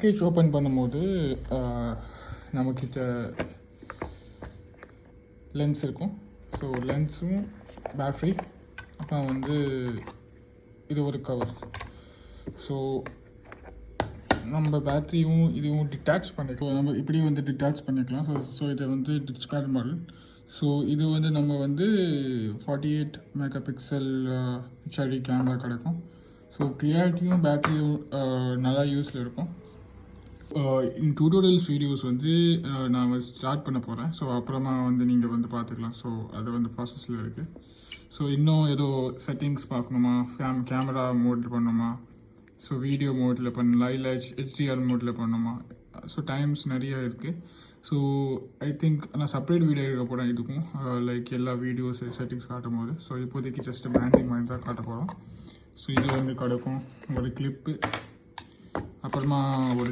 Package open பண்ணும்போது நம்மக்கிட்ட lens இருக்கும். ஸோ லென்ஸும் பேட்ரி, அப்புறம் வந்து இது ஒரு கவர். ஸோ நம்ம பேட்டரியும் இதுவும் டிட்டாச் பண்ணிக்கலாம். நம்ம இப்படி வந்து டிட்டாச் பண்ணிக்கலாம். ஸோ இதை வந்து டிஸ்கார்ட் மாடல். ஸோ இது வந்து நம்ம வந்து 48 மெகா பிக்சல் ஹெச்டி கேமரா கிடைக்கும். ஸோ கிளியாரிட்டியும் பேட்டரியும் நல்லா யூஸில் இருக்கும். டியூட்டோரியல்ஸ் வீடியோஸ் வந்து நான் ஸ்டார்ட் பண்ண போகிறேன். ஸோ அப்புறமா வந்து நீங்கள் வந்து பார்த்துக்கலாம். ஸோ அது வந்து ப்ராசஸில் இருக்குது. ஸோ இன்னும் ஏதோ செட்டிங்ஸ் பார்க்கணுமா, கேமரா மோடில் பண்ணணுமா, ஸோ வீடியோ மோடில் பண்ணலாம், இல்லை ஹெச்டிஆர் மோடில் பண்ணணுமா, ஸோ டைம்ஸ் நிறைய இருக்குது. ஸோ ஐ திங்க் நான் செப்பரேட் வீடியோ எடுக்க போகிறேன் இதுக்கும், லைக் எல்லா வீடியோஸ் செட்டிங்ஸ் காட்டும் போது. ஸோ இப்போதைக்கு ஜஸ்ட் பிராண்டிங் மாதிரி தான் காட்ட போகிறோம். ஸோ இது வந்து கிடைக்கும் ஒரு கிளிப்பு, அப்புறமா ஒரு